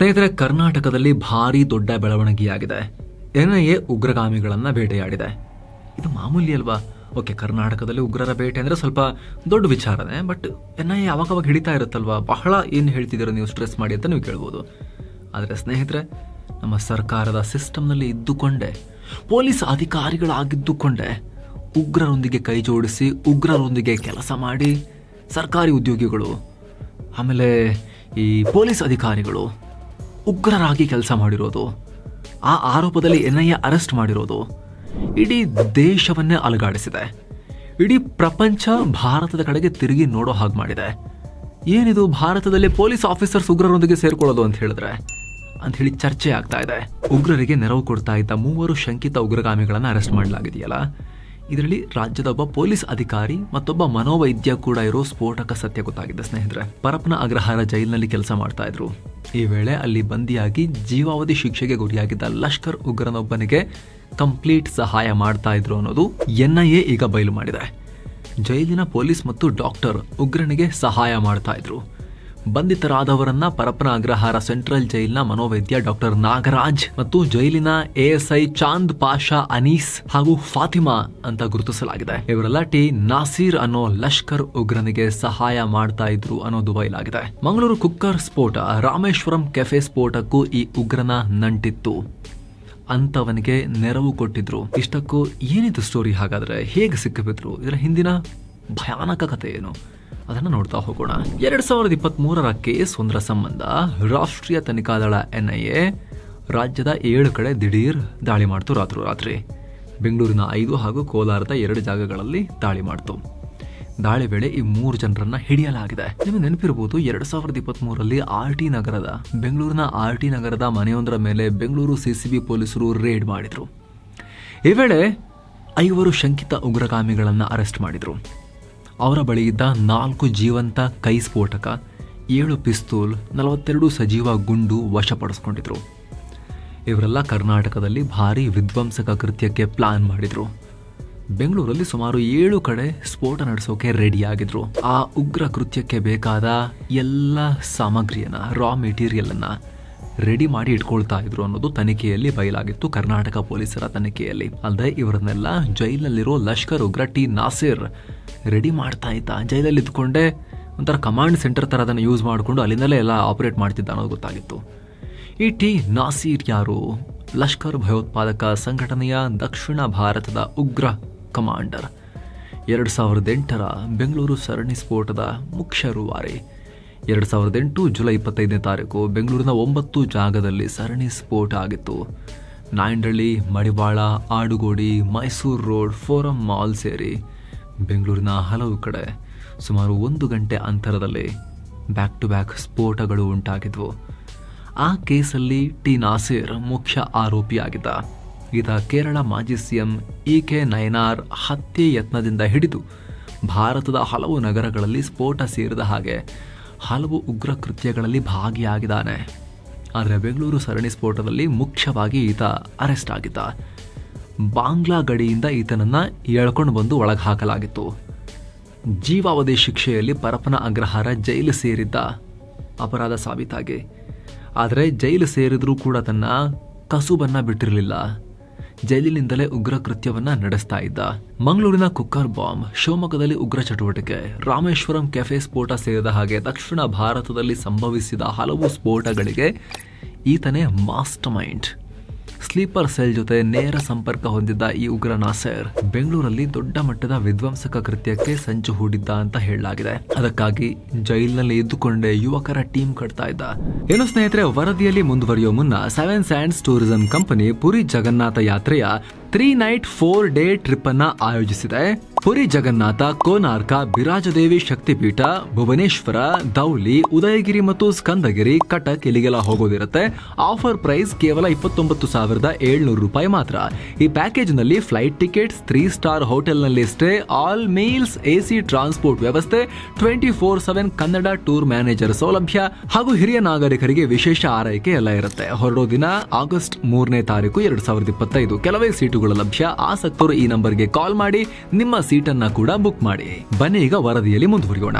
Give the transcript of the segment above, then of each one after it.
ಸ್ನೇಹಿತರೆ, ಕರ್ನಾಟಕದಲ್ಲಿ ಭಾರಿ ದೊಡ್ಡ ಬೆಳವಣಿಗೆಯಾಗಿದೆ. ಎನ್ಐಎ ಉಗ್ರಗಾಮಿಗಳನ್ನ ಬೇಟೆಯಾಡಿದೆ. ಇದು ಮಾಮೂಲಿ ಅಲ್ವಾ? ಓಕೆ, ಕರ್ನಾಟಕದಲ್ಲಿ ಉಗ್ರರ ಬೇಟೆ ಅಂದ್ರೆ ಸ್ವಲ್ಪ ದೊಡ್ಡ ವಿಚಾರನೇ. ಬಟ್ ಎನ್ಐಎ ಅವಾಗ ಹಿಡಿತಾ ಇರುತ್ತಲ್ವಾ, ಬಹಳ ಏನು ಹೇಳ್ತಿದ್ದೀರೋ ನೀವು ಸ್ಟ್ರೆಸ್ ಮಾಡಿ ಅಂತ ನೀವು ಕೇಳ್ಬೋದು. ಆದರೆ ಸ್ನೇಹಿತರೆ, ನಮ್ಮ ಸರ್ಕಾರದ ಸಿಸ್ಟಮ್ನಲ್ಲಿ ಇದ್ದುಕೊಂಡೆ, ಪೊಲೀಸ್ ಅಧಿಕಾರಿಗಳಾಗಿದ್ದುಕೊಂಡೆ ಉಗ್ರರೊಂದಿಗೆ ಕೈ ಜೋಡಿಸಿ ಉಗ್ರರೊಂದಿಗೆ ಕೆಲಸ ಮಾಡಿ ಸರ್ಕಾರಿ ಉದ್ಯೋಗಿಗಳು ಆಮೇಲೆ ಈ ಪೊಲೀಸ್ ಅಧಿಕಾರಿಗಳು ಉಗ್ರರಾಗಿ ಕೆಲಸ ಮಾಡಿರೋದು, ಆ ಆರೋಪದಲ್ಲಿ ಎನ್ಐಎ ಅರೆಸ್ಟ್ ಮಾಡಿರೋದು ಇಡೀ ದೇಶವನ್ನೇ ಅಲುಗಾಡಿಸಿದೆ. ಇಡೀ ಪ್ರಪಂಚ ಭಾರತದ ಕಡೆಗೆ ತಿರುಗಿ ನೋಡೋ ಹಾಗೆ ಮಾಡಿದೆ. ಏನಿದು ಭಾರತದಲ್ಲಿ ಪೊಲೀಸ್ ಆಫೀಸರ್ಸ್ ಉಗ್ರರೊಂದಿಗೆ ಸೇರ್ಕೊಳ್ಳೋದು ಅಂತ ಹೇಳಿ ಚರ್ಚೆ ಆಗ್ತಾ ಇದೆ. ಉಗ್ರರಿಗೆ ನೆರವು ಕೊಡ್ತಾ ಇದ್ದ 3 ಶಂಕಿತ ಉಗ್ರಗಾಮಿಗಳನ್ನು ಅರೆಸ್ಟ್ ಮಾಡಲಾಗಿದೆಯಲ್ಲ, ಇದರಲ್ಲಿ ರಾಜ್ಯದ ಒಬ್ಬ ಪೊಲೀಸ್ ಅಧಿಕಾರಿ ಮತ್ತೊಬ್ಬ ಮನೋವೈದ್ಯ ಕೂಡ ಇರೋ ಸ್ಫೋಟಕ ಸತ್ಯ ಗೊತ್ತಾಗಿದೆ. ಸ್ನೇಹಿತರೆ, ಪರಪ್ಪನ ಅಗ್ರಹಾರ ಜೈಲಿನಲ್ಲಿ ಕೆಲಸ ಮಾಡ್ತಾ ಇದ್ರು. ಈ ವೇಳೆ ಅಲ್ಲಿ ಬಂದಿಯಾಗಿ ಜೀವಾವಧಿ ಶಿಕ್ಷೆಗೆ ಗುರಿಯಾಗಿದ್ದ ಲಷ್ಕರ್ ಉಗ್ರನೊಬ್ಬನಿಗೆ ಕಂಪ್ಲೀಟ್ ಸಹಾಯ ಮಾಡ್ತಾ ಇದ್ರು ಅನ್ನೋದು ಎನ್ಐಎ ಈಗ ಬಯಲು ಮಾಡಿದೆ. ಜೈಲಿನ ಪೊಲೀಸ್ ಮತ್ತು ಡಾಕ್ಟರ್ ಉಗ್ರನಿಗೆ ಸಹಾಯ ಮಾಡ್ತಾ ಇದ್ರು. ಬಂಧಿತರಾದವರನ್ನ ಪರಪ್ಪನ ಅಗ್ರಹಾರ ಸೆಂಟ್ರಲ್ ಜೈಲಿನ ಮನೋವೈದ್ಯ ಡಾಕ್ಟರ್ ನಾಗರಾಜ್ ಮತ್ತು ಜೈಲಿನ ಎಎಸ್ಐ ಚಾಂದ್ ಪಾಷಾ ಅನೀಸ್ ಹಾಗೂ ಫಾತಿಮಾ ಅಂತ ಗುರುತಿಸಲಾಗಿದೆ. ಇವರೆಲ್ಲ ಟಿ ನಾಸೀರ್ ಅನ್ನೋ ಲಷ್ಕರ್ ಉಗ್ರನಿಗೆ ಸಹಾಯ ಮಾಡ್ತಾ ಇದ್ರು ಅನ್ನೋದು ಬಯಲಾಗಿದೆ. ಮಂಗಳೂರು ಕುಕ್ಕರ್ ಸ್ಫೋಟ, ರಾಮೇಶ್ವರಂ ಕೆಫೆ ಸ್ಫೋಟಕ್ಕೂ ಈ ಉಗ್ರನ ನಂಟಿತ್ತು. ಅಂತವನಿಗೆ ನೆರವು ಕೊಟ್ಟಿದ್ರು. ಇಷ್ಟಕ್ಕೂ ಏನಿದು ಸ್ಟೋರಿ? ಹಾಗಾದ್ರೆ ಹೇಗೆ ಸಿಕ್ಕಿಬಿದ್ರು? ಇದರ ಹಿಂದಿನ ಭಯಾನಕ ಕಥೆ ಏನು? ಅದನ್ನು ನೋಡ್ತಾ ಹೋಗೋಣ. 2023ರ ಕೇಸ್ ಒಂದರ ಸಂಬಂಧ ರಾಷ್ಟ್ರೀಯ ತನಿಖಾ ದಳ ಎನ್ಐಎ ರಾಜ್ಯದ 7 ಕಡೆ ದಿಢೀರ್ ದಾಳಿ ಮಾಡ್ತು. ರಾತ್ರಿ ಬೆಂಗಳೂರಿನ 5 ಹಾಗೂ ಕೋಲಾರದ 2 ಜಾಗಗಳಲ್ಲಿ ದಾಳಿ ಮಾಡ್ತು. ದಾಳಿ ವೇಳೆ ಈ 3 ಜನರನ್ನ ಹಿಡಿಯಲಾಗಿದೆ. ನಿಮಗೆ ನೆನಪಿರಬಹುದು, 2023ರಲ್ಲಿ ಬೆಂಗಳೂರಿನ ಆರ್ಟಿ ನಗರದ ಮನೆಯೊಂದರ ಮೇಲೆ ಬೆಂಗಳೂರು ಸಿಸಿಬಿ ಪೊಲೀಸರು ರೇಡ್ ಮಾಡಿದ್ರು. ಈ ವೇಳೆ 5 ಶಂಕಿತ ಉಗ್ರಗಾಮಿಗಳನ್ನ ಅರೆಸ್ಟ್ ಮಾಡಿದ್ರು. ಅವರ ಬಳಿ ಇದ್ದ 4 ಜೀವಂತ ಕೈ ಸ್ಫೋಟಕ, 7 ಪಿಸ್ತೂಲ್, 42 ಸಜೀವ ಗುಂಡು ವಶಪಡಿಸಿಕೊಂಡಿದ್ರು. ಇವರೆಲ್ಲ ಕರ್ನಾಟಕದಲ್ಲಿ ಭಾರಿ ವಿಧ್ವಂಸಕ ಕೃತ್ಯಕ್ಕೆ ಪ್ಲಾನ್ ಮಾಡಿದ್ರು. ಬೆಂಗಳೂರಲ್ಲಿ ಸುಮಾರು 7 ಕಡೆ ಸ್ಫೋಟ ನಡೆಸೋಕೆ ರೆಡಿಯಾಗಿದ್ರು. ಆ ಉಗ್ರ ಕೃತ್ಯಕ್ಕೆ ಬೇಕಾದ ಎಲ್ಲ ಸಾಮಗ್ರಿಯನ್ನ, ರಾ ಮೆಟೀರಿಯಲ್ ಅನ್ನ ರೆಡಿ ಮಾಡಿ ಇಟ್ಕೊಳ್ತಾ ಇದ್ರು ಅನ್ನೋದು ತನಿಖೆಯಲ್ಲಿ ಬಯಲಾಗಿತ್ತು, ಕರ್ನಾಟಕ ಪೊಲೀಸರ ತನಿಖೆಯಲ್ಲಿ. ಅಲ್ಲದೆ ಇವರನ್ನೆಲ್ಲ ಜೈಲಲ್ಲಿರೋ ಲಷ್ಕರ್ ಉಗ್ರ ಟಿ ನಾಸೀರ್ ರೆಡಿ ಮಾಡ್ತಾ ಇದ್ದ. ಜೈಲಲ್ಲಿ ಇದ್ಕೊಂಡೆ ಒಂಥರ ಕಮಾಂಡ್ ಸೆಂಟರ್ ತರ ಅದನ್ನು ಯೂಸ್ ಮಾಡಿಕೊಂಡು ಅಲ್ಲಿಂದಲೇ ಎಲ್ಲ ಆಪರೇಟ್ ಮಾಡ್ತಿದ್ದ ಅನ್ನೋದು ಗೊತ್ತಾಗಿತ್ತು. ಈ ಟಿ ನಾಸೀರ್ ಯಾರು? ಲಷ್ಕರ್ ಭಯೋತ್ಪಾದಕ ಸಂಘಟನೆಯ ದಕ್ಷಿಣ ಭಾರತದ ಉಗ್ರ ಕಮಾಂಡರ್. 2008ರ ಬೆಂಗಳೂರು ಸರಣಿ ಸ್ಫೋಟದ ಮುಖ್ಯ ರೂವಾರಿ. 2008 ಜುಲೈ 25ನೇ ತಾರೀಕು ಬೆಂಗಳೂರಿನ 9 ಜಾಗದಲ್ಲಿ ಸರಣಿ ಸ್ಫೋಟ ಆಗಿತ್ತು. Nayandahalli, Madiwala, Adugodi, Mysuru road, forum mall ಸೇರಿ ಬೆಂಗಳೂರಿನ ಹಲವು ಕಡೆ ಸುಮಾರು 1 ಗಂಟೆ ಅಂತರದಲ್ಲಿ ಬ್ಯಾಕ್ ಟು ಬ್ಯಾಕ್ ಸ್ಫೋಟಗಳು ಉಂಟಾಗಿದ್ವು. ಆ ಕೇಸಲ್ಲಿ ಟಿ ನಾಸೀರ್ ಮುಖ್ಯ ಆರೋಪಿಯಾಗಿದ್ದ. ಈತ ಕೇರಳ ಮಾಜಿ ಸಿಎಂ ಇಕೆ ನಯನಾರ್ ಹತ್ಯೆ ಯತ್ನದಿಂದ ಹಿಡಿದು ಭಾರತದ ಹಲವು ನಗರಗಳಲ್ಲಿ ಸ್ಫೋಟ ಸೇರಿದ ಹಾಗೆ ಹಲವು ಉಗ್ರ ಕೃತ್ಯಗಳಲ್ಲಿ ಭಾಗಿಯಾಗಿದ್ದಾನೆ. ಆದರೆ ಬೆಂಗಳೂರು ಸರಣಿ ಸ್ಫೋಟದಲ್ಲಿ ಮುಖ್ಯವಾಗಿ ಈತ ಅರೆಸ್ಟ್ ಆಗಿದ್ದ. ಬಾಂಗ್ಲಾ ಗಡಿಯಿಂದ ಈತನನ್ನ ಎಳ್ಕೊಂಡು ಬಂದು ಒಳಗೆ ಹಾಕಲಾಗಿತ್ತು. ಜೀವಾವಧಿ ಶಿಕ್ಷೆಯಲ್ಲಿ ಪರಪ್ಪನ ಅಗ್ರಹಾರ ಜೈಲು ಸೇರಿದ್ದ ಅಪರಾಧ ಸಾಬೀತಾಗಿ. ಆದರೆ ಜೈಲು ಸೇರಿದ್ರೂ ಕೂಡ ತನ್ನ ಕಸುಬನ್ನ ಬಿಟ್ಟಿರಲಿಲ್ಲ. ಜೈಲಿನಿಂದಲೇ ಉಗ್ರ ಕೃತ್ಯವನ್ನ ನಡೆಸ್ತಾ ಇದ್ದ. ಮಂಗಳೂರಿನ ಕುಕ್ಕರ್ ಬಾಂಬ್, ಶಿವಮೊಗ್ಗದಲ್ಲಿ ಉಗ್ರ ಚಟುವಟಿಕೆ, ರಾಮೇಶ್ವರಂ ಕೆಫೆ ಸ್ಫೋಟ ಸೇರಿದ ಹಾಗೆ ದಕ್ಷಿಣ ಭಾರತದಲ್ಲಿ ಸಂಭವಿಸಿದ ಹಲವು ಸ್ಫೋಟಗಳಿಗೆ ಈತನೇ ಮಾಸ್ಟರ್ ಮೈಂಡ್. ಸ್ಲೀಪರ್ ಸೆಲ್ ಜೊತೆ ನೇರ ಸಂಪರ್ಕ ಹೊಂದಿದ್ದ ಈ ಉಗ್ರ ನಾಸೀರ್ ಬೆಂಗಳೂರಲ್ಲಿ ದೊಡ್ಡ ಮಟ್ಟದ ವಿಧ್ವಂಸಕ ಕೃತ್ಯಕ್ಕೆ ಸಂಚು ಹೂಡಿದ್ದ ಅಂತ ಹೇಳಲಾಗಿದೆ. ಅದಕ್ಕಾಗಿ ಜೈಲಿನಲ್ಲಿ ಇದ್ದುಕೊಂಡೇ ಯುವಕರ ಟೀಮ್ ಕಟ್ತಾ ಇದ್ದ. ಏನು ಸ್ನೇಹಿತರೆ, ವರದಿಯಲ್ಲಿ ಮುಂದುವರಿಯೋ ಮುನ್ನ 7 sands tourism company Puri Jagannath ಯಾತ್ರೆಯ 3 ನೈಟ್ 4 ಡೇ ಟ್ರಿಪ್ ಅನ್ನ ಆಯೋಜಿಸಿದೆ. ಪುರಿ ಜಗನ್ನಾಥ, ಕೋನಾರ್ಕ, ಬಿರಾಜದೇವಿ ಶಕ್ತಿಪೀಠ, ಭುವನೇಶ್ವರ, ಧೌಲಿ, ಉದಯಗಿರಿ ಮತ್ತು ಸ್ಕಂದಗಿರಿ, ಕಟಕ್ ಇಲ್ಲಿಗೆಲ್ಲ ಹೋಗೋದಿರುತ್ತೆ. ಆಫರ್ ಪ್ರೈಸ್ ಕೇವಲ 29,700 ರೂಪಾಯಿ ಮಾತ್ರ. ಈ ಪ್ಯಾಕೇಜ್ ನಲ್ಲಿ ಫ್ಲೈಟ್ ಟಿಕೆಟ್ಸ್, 3 ಸ್ಟಾರ್ ಹೋಟೆಲ್ ನಲ್ಲಿ stay, all meals, AC transport ವ್ಯವಸ್ಥೆ, 24/7 ಕನ್ನಡ ಟೂರ್ ಮ್ಯಾನೇಜರ್ ಸೌಲಭ್ಯ ಹಾಗೂ ಹಿರಿಯ ನಾಗರಿಕರಿಗೆ ವಿಶೇಷ ಆರೈಕೆ ಎಲ್ಲ ಇರುತ್ತೆ. ಹೊರಡೋ ದಿನ ಆಗಸ್ಟ್ 3ನೇ ತಾರೀಕು 2025. ಕೆಲವೇ ಸೀಟುಗಳು ಲಭ್ಯ. ಆಸಕ್ತರು ಈ ನಂಬರ್ಗೆ ಕಾಲ್ ಮಾಡಿ ನಿಮ್ಮ ಸೀಟನ್ನ ಕೂಡ ಬುಕ್ ಮಾಡಿ. ಬನ್ನಿ ಈಗ ವರದಿಯಲ್ಲಿ ಮುಂದುವರಿಯೋಣ.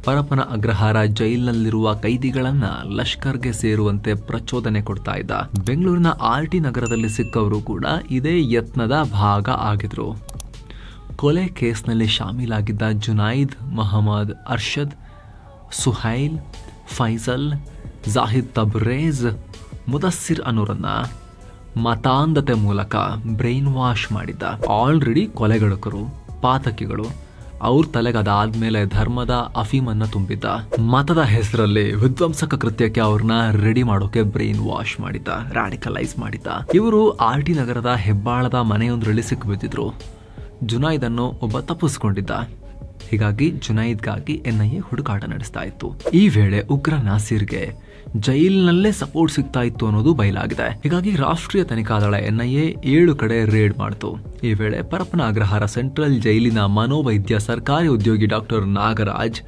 ಪರಪ್ಪನ ಅಗ್ರಹಾರ ಜೈಲಿನಲ್ಲಿರುವ ಕೈದಿಗಳನ್ನ ಲಷ್ಕರ್ಗೆ ಸೇರುವಂತೆ ಪ್ರಚೋದನೆ ಕೊಡ್ತಾ ಇದ್ದ. ಬೆಂಗಳೂರಿನ ಆರ್ಟಿ ನಗರದಲ್ಲಿ ಸಿಕ್ಕವರು ಕೂಡ ಇದೇ ಯತ್ನದ ಭಾಗ ಆಗಿದ್ರು. ಕೊಲೆ ಕೇಸ್ನಲ್ಲಿ ಶಾಮೀಲಾಗಿದ್ದ ಜುನೈದ್, ಮೊಹಮ್ಮದ್ ಅರ್ಷದ್, ಸುಹೈಲ್, ಫೈಸಲ್, ಜಾಹಿದ್ ತಬ್ರೇಜ್, ಮುದಸ್ಸಿರ್ ಅನ್ನೋರನ್ನ ಮತಾಂಧತೆ ಮೂಲಕ ಬ್ರೈನ್ ವಾಶ್ ಮಾಡಿದ್ದ. ಆಲ್ರೆಡಿ ಕೊಲೆಗಡಕರು, ಪಾತಕಿಗಳು. ಅವ್ರ ತಲೆಗೆ ಅದಾದ್ಮೇಲೆ ಧರ್ಮದ ಅಫೀಮನ್ನ ತುಂಬಿದ್ದ. ಮತದ ಹೆಸರಲ್ಲಿ ವಿಧ್ವಂಸಕ ಕೃತ್ಯಕ್ಕೆ ಅವ್ರನ್ನ ರೆಡಿ ಮಾಡೋಕೆ ಬ್ರೈನ್ ವಾಶ್ ಮಾಡಿದ್ದ, ರಾಡಿಕಲೈಸ್ ಮಾಡಿದ್ದ. ಇವರು ಆರ್ಟಿ ನಗರದ ಹೆಬ್ಬಾಳದ ಮನೆಯೊಂದರಲ್ಲಿ ಸಿಕ್ಕಿಬಿದ್ದಿದ್ರು. ಜುನೈದ್ ಅನ್ನು ಒಬ್ಬ ತಪ್ಪಿಸ್ಕೊಂಡಿದ್ದ. ಹೀಗಾಗಿ ಜುನೈದ್ಗಾಗಿ NIA ಹುಡುಕಾಟ ನಡೆಸ್ತಾ ಇತ್ತು. ಈ ವೇಳೆ ಉಗ್ರ ನಾಸೀರ್ಗೆ ಜೈಲಿನಲ್ಲೇ ಸಪೋರ್ಟ್ ಸಿಗ್ತಾ ಇತ್ತು ಅನ್ನೋದು ಬಯಲಾಗಿದೆ. ಹೀಗಾಗಿ ರಾಷ್ಟ್ರೀಯ ತನಿಖಾ ದಳ NIA 7 ಕಡೆ ರೇಡ್ ಮಾಡಿತು. ಈ ವೇಳೆ ಪರಪ್ಪನ ಅಗ್ರಹಾರ ಸೆಂಟ್ರಲ್ ಜೈಲಿನ ಮನೋವೈದ್ಯ ಸರ್ಕಾರಿ ಉದ್ಯೋಗಿ ಡಾಕ್ಟರ್ ನಾಗರಾಜ್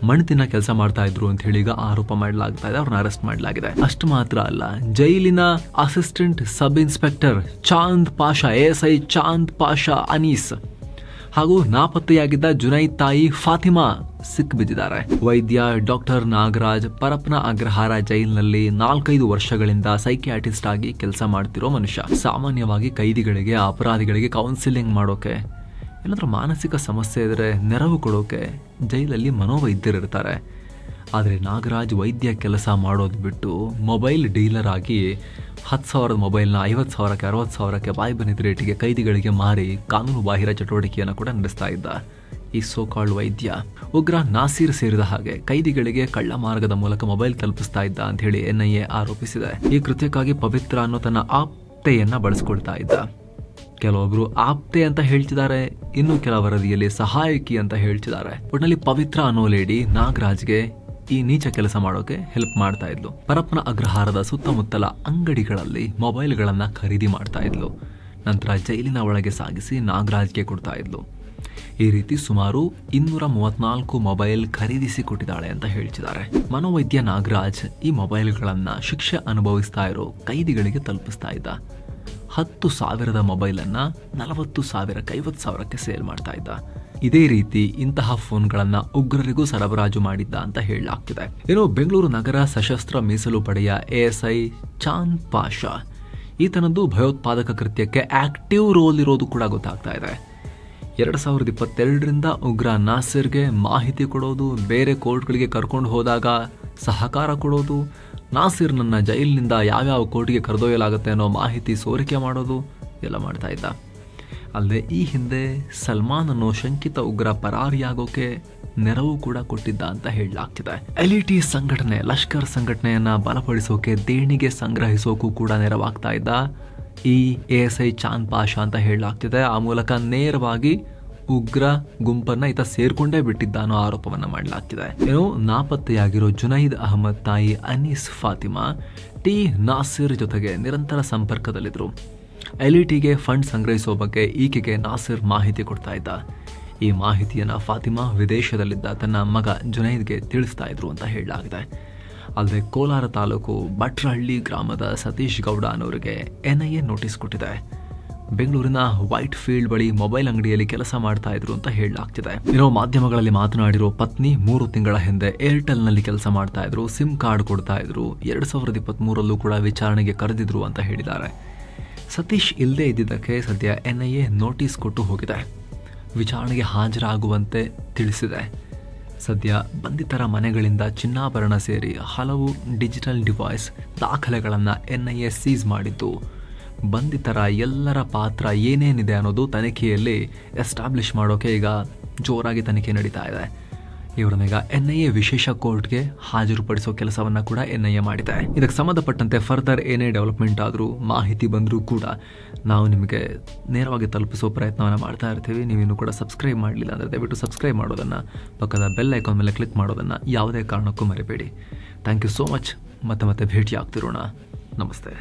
ಮಣ್ತಿನ ಕೆಲಸ ಮಾಡ್ತಾ ಇದ್ರು ಅಂತ ಹೇಳಿ ಈಗ ಆರೋಪ ಮಾಡಲಾಗ್ತಾ ಇದೆ. ಅವ್ರನ್ನ ಅರೆಸ್ಟ್ ಮಾಡಲಾಗಿದೆ. ಅಷ್ಟು ಮಾತ್ರ ಅಲ್ಲ, ಜೈಲಿನ assistant sub inspector Chand Pasha, ASI Chand Pasha Anees ಹಾಗೂ ನಾಪತ್ತೆಯಾಗಿದ್ದ ಜುನೈದ್ ತಾಯಿ ಫಾತಿಮಾ ಸಿಕ್ಕಿಬಿದ್ದಿದ್ದಾರೆ. ವೈದ್ಯ ಡಾಕ್ಟರ್ ನಾಗರಾಜ್ ಪರಪ್ಪನ ಅಗ್ರಹಾರ ಜೈಲಿನಲ್ಲಿ 4-5 ವರ್ಷಗಳಿಂದ ಸೈಕಿಯಾಟ್ರಿಸ್ಟ್ ಆಗಿ ಕೆಲಸ ಮಾಡ್ತಿರೋ ಮನುಷ್ಯ. ಸಾಮಾನ್ಯವಾಗಿ ಕೈದಿಗಳಿಗೆ, ಅಪರಾಧಿಗಳಿಗೆ ಕೌನ್ಸಿಲಿಂಗ್ ಮಾಡೋಕೆ, ಏನಾದ್ರೂ ಮಾನಸಿಕ ಸಮಸ್ಯೆ ಇದ್ರೆ ನೆರವು ಕೊಡೋಕೆ ಜೈಲಲ್ಲಿ ಮನೋವೈದ್ಯರಿರ್ತಾರೆ. ಆದರೆ ನಾಗರಾಜ್ ವೈದ್ಯ ಕೆಲಸ ಮಾಡೋದು ಬಿಟ್ಟು ಮೊಬೈಲ್ ಡೀಲರ್ ಆಗಿ 10,000 ಮೊಬೈಲ್ನ 50,000ಕ್ಕೆ 60,000ಕ್ಕೆ ಬಾಯಿ ಬಂದಿದ್ದ ರೇಟಿಗೆ ಕೈದಿಗಳಿಗೆ ಮಾರಿ ಕಾನೂನು ಬಾಹಿರ ಚಟುವಟಿಕೆಯನ್ನು ಕೂಡ ನಡೆಸ್ತಾ ಇದ್ದ ಈ ಸೋಕಾಲ್ಡ್ ವೈದ್ಯ. ಉಗ್ರ ನಾಸೀರ್ ಸೇರಿದ ಹಾಗೆ ಕೈದಿಗಳಿಗೆ ಕಳ್ಳ ಮಾರ್ಗದ ಮೂಲಕ ಮೊಬೈಲ್ ತಲುಪಿಸ್ತಾ ಇದ್ದ ಅಂತ ಹೇಳಿ NIA ಆರೋಪಿಸಿದೆ. ಈ ಕೃತ್ಯಕ್ಕಾಗಿ ಪವಿತ್ರ ಅನ್ನೋ ತನ್ನ ಆಪ್ತೆಯನ್ನ ಬಳಸ್ಕೊಳ್ತಾ ಇದ್ದ. ಕೆಲವೊಬ್ರು ಆಪ್ತೆ ಅಂತ ಹೇಳ್ತಿದ್ದಾರೆ, ಇನ್ನು ಕೆಲ ವರದಿಯಲ್ಲಿ ಸಹಾಯಕಿ ಅಂತ ಹೇಳ್ತಿದ್ದಾರೆ. ಒಟ್ಟಿನಲ್ಲಿ ಪವಿತ್ರ ಅನ್ನೋ ಲೇಡಿ ನಾಗರಾಜ್ಗೆ ಈ ನೀಚ ಕೆಲಸ ಮಾಡೋಕೆ ಹೆಲ್ಪ್ ಮಾಡ್ತಾ ಇದ್ಲು. ಪರಪ್ಪನ ಅಗ್ರಹಾರದ ಸುತ್ತಮುತ್ತಲ ಅಂಗಡಿಗಳಲ್ಲಿ ಮೊಬೈಲ್ಗಳನ್ನ ಖರೀದಿ ಮಾಡ್ತಾ ಇದ್ಲು. ನಂತರ ಜೈಲಿನ ಒಳಗೆ ಸಾಗಿಸಿ ನಾಗರಾಜ್ಗೆ ಕೊಡ್ತಾ ಇದ್ಲು. ಈ ರೀತಿ ಸುಮಾರು 234 ಮೊಬೈಲ್ ಖರೀದಿಸಿ ಕೊಟ್ಟಿದ್ದಾಳೆ ಅಂತ ಹೇಳ್ತಿದ್ದಾರೆ. ಮನೋವೈದ್ಯ ನಾಗರಾಜ್ ಈ ಮೊಬೈಲ್ಗಳನ್ನ ಶಿಕ್ಷೆ ಅನುಭವಿಸ್ತಾ ಇರೋ ಕೈದಿಗಳಿಗೆ ತಲುಪಿಸ್ತಾ ಇದ್ದ. 10,000 ಮೊಬೈಲ್ ಅನ್ನ 40,000ಕ್ಕೆ 50,000ಕ್ಕೆ ಸೇಲ್ ಮಾಡ್ತಾ ಇದ್ದ. ಇದೇ ರೀತಿ ಇಂತಹ ಫೋನ್ಗಳನ್ನ ಉಗ್ರರಿಗೂ ಸರಬರಾಜು ಮಾಡಿದ್ದ ಅಂತ ಹೇಳಲಾಗ್ತಿದೆ. ಇನ್ನು ಬೆಂಗಳೂರು ನಗರ ಸಶಸ್ತ್ರ ಮೀಸಲು ಪಡೆಯ ASI ಚಾಂದ್ ಪಾಷಾ ಈತನದ್ದು ಭಯೋತ್ಪಾದಕ ಕೃತ್ಯಕ್ಕೆ ಆಕ್ಟಿವ್ ರೋಲ್ ಇರೋದು ಕೂಡ ಗೊತ್ತಾಗ್ತಾ ಇದೆ. 2022ರಿಂದ ಉಗ್ರ ನಾಸಿರ್ಗೆ ಮಾಹಿತಿ ಕೊಡೋದು, ಬೇರೆ ಕೋರ್ಟ್ಗಳಿಗೆ ಕರ್ಕೊಂಡು ಹೋದಾಗ ಸಹಕಾರ ಕೊಡೋದು, ನಾಸಿರ್ನನ್ನ ಜೈಲಿನಿಂದ ಯಾವ್ಯಾವ ಕೋರ್ಟ್ಗೆ ಕರೆದೊಯ್ಯಲಾಗುತ್ತೆ ಅನ್ನೋ ಮಾಹಿತಿ ಸೋರಿಕೆ ಮಾಡೋದು ಎಲ್ಲ ಮಾಡ್ತಾ ಇದ್ದ. ಅಲ್ಲದೆ ಈ ಹಿಂದೆ ಸಲ್ಮಾನ್ ಅನ್ನೋ ಶಂಕಿತ ಉಗ್ರ ಪರಾರಿಯಾಗೋಕೆ ನೆರವು ಕೂಡ ಕೊಟ್ಟಿದ್ದ ಅಂತ ಹೇಳಲಾಗ್ತಿದೆ. LET ಸಂಘಟನೆ, ಲಷ್ಕರ್ ಸಂಘಟನೆಯನ್ನ ಬಲಪಡಿಸೋಕೆ ದೇಣಿಗೆ ಸಂಗ್ರಹಿಸೋಕು ಕೂಡ ನೆರವಾಗ್ತಾ ಇದ್ದ ಈ ASI ಚಾಂದ್ ಪಾಷಾ ಅಂತ ಹೇಳಲಾಗ್ತಿದೆ. ಆ ಮೂಲಕ ನೇರವಾಗಿ ಉಗ್ರ ಗುಂಪನ್ನ ಈತ ಸೇರ್ಕೊಂಡೇ ಬಿಟ್ಟಿದ್ದ ಅನ್ನೋ ಆರೋಪವನ್ನ ಮಾಡಲಾಗ್ತಿದೆ. ಏನು ನಾಪತ್ತೆಯಾಗಿರೋ ಜುನೈದ್ ಅಹಮದ್ ತಾಯಿ ಅನೀಸ್ ಫಾತಿಮಾ T ನಾಸಿರ್ ಜೊತೆಗೆ ನಿರಂತರ ಸಂಪರ್ಕದಲ್ಲಿದ್ರು. LETಗೆ ಫಂಡ್ ಸಂಗ್ರಹಿಸುವ ಬಗ್ಗೆ ಈಕೆಗೆ ನಾಸಿರ್ ಮಾಹಿತಿ ಕೊಡ್ತಾ ಇದ್ದ. ಈ ಮಾಹಿತಿಯನ್ನ ಫಾತಿಮಾ ವಿದೇಶದಲ್ಲಿದ್ದ ತನ್ನ ಮಗ ಜುನೈದ್ಗೆ ತಿಳಿಸ್ತಾ ಇದ್ರು ಅಂತ ಹೇಳಲಾಗಿದೆ. ಅಲ್ಲದೆ ಕೋಲಾರ ತಾಲೂಕು ಭಟ್ರಹಳ್ಳಿ ಗ್ರಾಮದ ಸತೀಶ್ ಗೌಡ ಅನ್ನೋರಿಗೆ NIA ನೋಟಿಸ್ ಕೊಟ್ಟಿದೆ. ಬೆಂಗಳೂರಿನ ವೈಟ್ ಫೀಲ್ಡ್ ಬಳಿ ಮೊಬೈಲ್ ಅಂಗಡಿಯಲ್ಲಿ ಕೆಲಸ ಮಾಡ್ತಾ ಇದ್ರು ಅಂತ ಹೇಳಲಾಗ್ತಿದೆ. ಇರೋ ಮಾಧ್ಯಮಗಳಲ್ಲಿ ಮಾತನಾಡಿರೋ ಪತ್ನಿ 3 ತಿಂಗಳ ಹಿಂದೆ ಏರ್ಟೆಲ್ನಲ್ಲಿ ಕೆಲಸ ಮಾಡ್ತಾ ಇದ್ರು, ಸಿಮ್ ಕಾರ್ಡ್ ಕೊಡ್ತಾ ಇದ್ರು, 2023ರಲ್ಲೂ ಕೂಡ ವಿಚಾರಣೆಗೆ ಕರೆದಿದ್ರು ಅಂತ ಹೇಳಿದ್ದಾರೆ. ಸತೀಶ್ ಇಲ್ಲದೆ ಇದ್ದಿದ್ದಕ್ಕೆ ಸದ್ಯ NIA ನೋಟಿಸ್ ಕೊಟ್ಟು ಹೋಗಿದೆ. ವಿಚಾರಣೆಗೆ ಹಾಜರಾಗುವಂತೆ ತಿಳಿಸಿದೆ. ಸದ್ಯ ಬಂಧಿತರ ಮನೆಗಳಿಂದ ಚಿನ್ನಾಭರಣ ಸೇರಿ ಹಲವು ಡಿಜಿಟಲ್ ಡಿವೈಸ್ ದಾಖಲೆಗಳನ್ನು NIA ಸೀಸ್ ಮಾಡಿದ್ದು, ಬಂಧಿತರ ಎಲ್ಲರ ಪಾತ್ರ ಏನೇನಿದೆ ಅನ್ನೋದು ತನಿಖೆಯಲ್ಲಿ ಎಸ್ಟಾಬ್ಲಿಷ್ ಮಾಡೋಕೆ ಈಗ ಜೋರಾಗಿ ತನಿಖೆ ನಡೀತಾ ಇದೆ. ಇವರನ್ನೀಗ NIA ವಿಶೇಷ ಕೋರ್ಟ್ಗೆ ಹಾಜರುಪಡಿಸೋ ಕೆಲಸವನ್ನ ಕೂಡ NIA ಮಾಡಿದೆ. ಇದಕ್ಕೆ ಸಂಬಂಧಪಟ್ಟಂತೆ ಫರ್ದರ್ ಏನೇ ಡೆವಲಪ್ಮೆಂಟ್ ಆದರೂ, ಮಾಹಿತಿ ಬಂದರೂ ಕೂಡ ನಾವು ನಿಮಗೆ ನೇರವಾಗಿ ತಲುಪಿಸೋ ಪ್ರಯತ್ನವನ್ನು ಮಾಡ್ತಾ ಇರ್ತೀವಿ. ನೀವಿನ್ನೂ ಕೂಡ ಸಬ್ಸ್ಕ್ರೈಬ್ ಮಾಡಲಿಲ್ಲ ಅಂದರೆ ದಯವಿಟ್ಟು ಸಬ್ಸ್ಕ್ರೈಬ್ ಮಾಡೋದನ್ನು, ಪಕ್ಕದ ಬೆಲ್ ಐಕಾನ್ ಮೇಲೆ ಕ್ಲಿಕ್ ಮಾಡೋದನ್ನು ಯಾವುದೇ ಕಾರಣಕ್ಕೂ ಮರಿಬೇಡಿ. Thank you so much. ಮತ್ತೆ ಭೇಟಿ ಆಗ್ತಿರೋಣ. ನಮಸ್ತೆ.